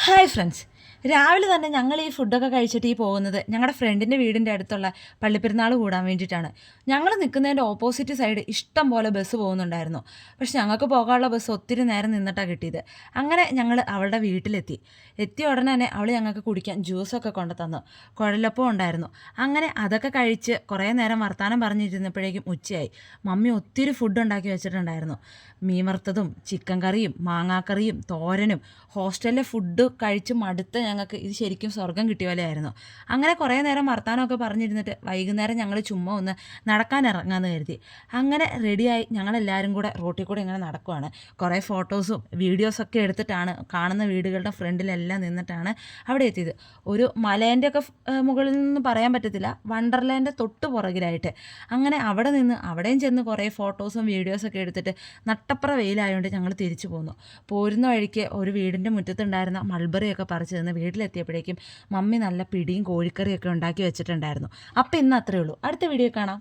Hi friends, രാവിലെ തന്നെ ഞങ്ങൾ ഈ ഫുഡൊക്കെ കഴിച്ചിട്ട് പോകുന്നത് ഞങ്ങളുടെ ഫ്രണ്ടിൻ്റെ വീടിൻ്റെ അടുത്തുള്ള പള്ളിപ്പെരുന്നാൾ കൂടാൻ വേണ്ടിയിട്ടാണ്. ഞങ്ങൾ നിൽക്കുന്നതിൻ്റെ ഓപ്പോസിറ്റ് സൈഡ് ഇഷ്ടം പോലെ ബസ് പോകുന്നുണ്ടായിരുന്നു. പക്ഷെ ഞങ്ങൾക്ക് പോകാനുള്ള ബസ് ഒത്തിരി നേരം നിന്നിട്ടാണ് കിട്ടിയത്. അങ്ങനെ ഞങ്ങൾ അവളുടെ വീട്ടിലെത്തി. എത്തിയ ഉടനെ തന്നെ അവൾ ഞങ്ങൾക്ക് കുടിക്കാൻ ജ്യൂസൊക്കെ കൊണ്ടു തന്നു. കുഴലപ്പം ഉണ്ടായിരുന്നു. അങ്ങനെ അതൊക്കെ കഴിച്ച് കുറേ നേരം വർത്തമാനം പറഞ്ഞിരുന്നപ്പോഴേക്കും ഉച്ചയായി. മമ്മി ഒത്തിരി ഫുഡ് ഉണ്ടാക്കി വെച്ചിട്ടുണ്ടായിരുന്നു. മീൻ വറുത്തതും ചിക്കൻ കറിയും മാങ്ങാക്കറിയും തോരനും. ഹോസ്റ്റലിലെ ഫുഡ് കഴിച്ച് മടുത്ത് ഞങ്ങൾക്ക് ഇത് ശരിക്കും സ്വർഗം കിട്ടിയ പോലെയായിരുന്നു. അങ്ങനെ കുറേ നേരം വർത്താനമൊക്കെ പറഞ്ഞിരുന്നിട്ട് വൈകുന്നേരം ഞങ്ങൾ ചുമ്മാ ഒന്ന് നടക്കാൻ ഇറങ്ങാമെന്ന് കരുതി. അങ്ങനെ റെഡിയായി ഞങ്ങളെല്ലാവരും കൂടെ റോട്ടിൽ കൂടെ ഇങ്ങനെ നടക്കുവാണ്. കുറേ ഫോട്ടോസും വീഡിയോസൊക്കെ എടുത്തിട്ടാണ് കാണുന്ന വീടുകളുടെ ഫ്രണ്ടിലെല്ലാം നിന്നിട്ടാണ് അവിടെ എത്തിയത്. ഒരു മലേൻ്റെയൊക്കെ മുകളിൽ നിന്ന് പറയാൻ പറ്റത്തില്ല, വണ്ടർലാൻ്റെ തൊട്ട് പുറകിലായിട്ട്. അങ്ങനെ അവിടെ നിന്ന് അവിടെയും ചെന്ന് കുറേ ഫോട്ടോസും വീഡിയോസൊക്കെ എടുത്തിട്ട് നട്ടപ്പുറ വെയിലായതുകൊണ്ട് ഞങ്ങൾ തിരിച്ചു പോന്നു. പോരുന്ന വഴിക്ക് ഒരു വീടിൻ്റെ മുറ്റത്തുണ്ടായിരുന്ന മൾബറിയൊക്കെ പറിച്ച് നിന്ന് വീട്ടിലെത്തിയപ്പോഴേക്കും മമ്മി നല്ല പിടിയും കോഴിക്കറിയൊക്കെ ഉണ്ടാക്കി വെച്ചിട്ടുണ്ടായിരുന്നു. അപ്പോൾ ഇന്ന് അത്രയേ ഉള്ളൂ. അടുത്ത വീഡിയോ കാണാം.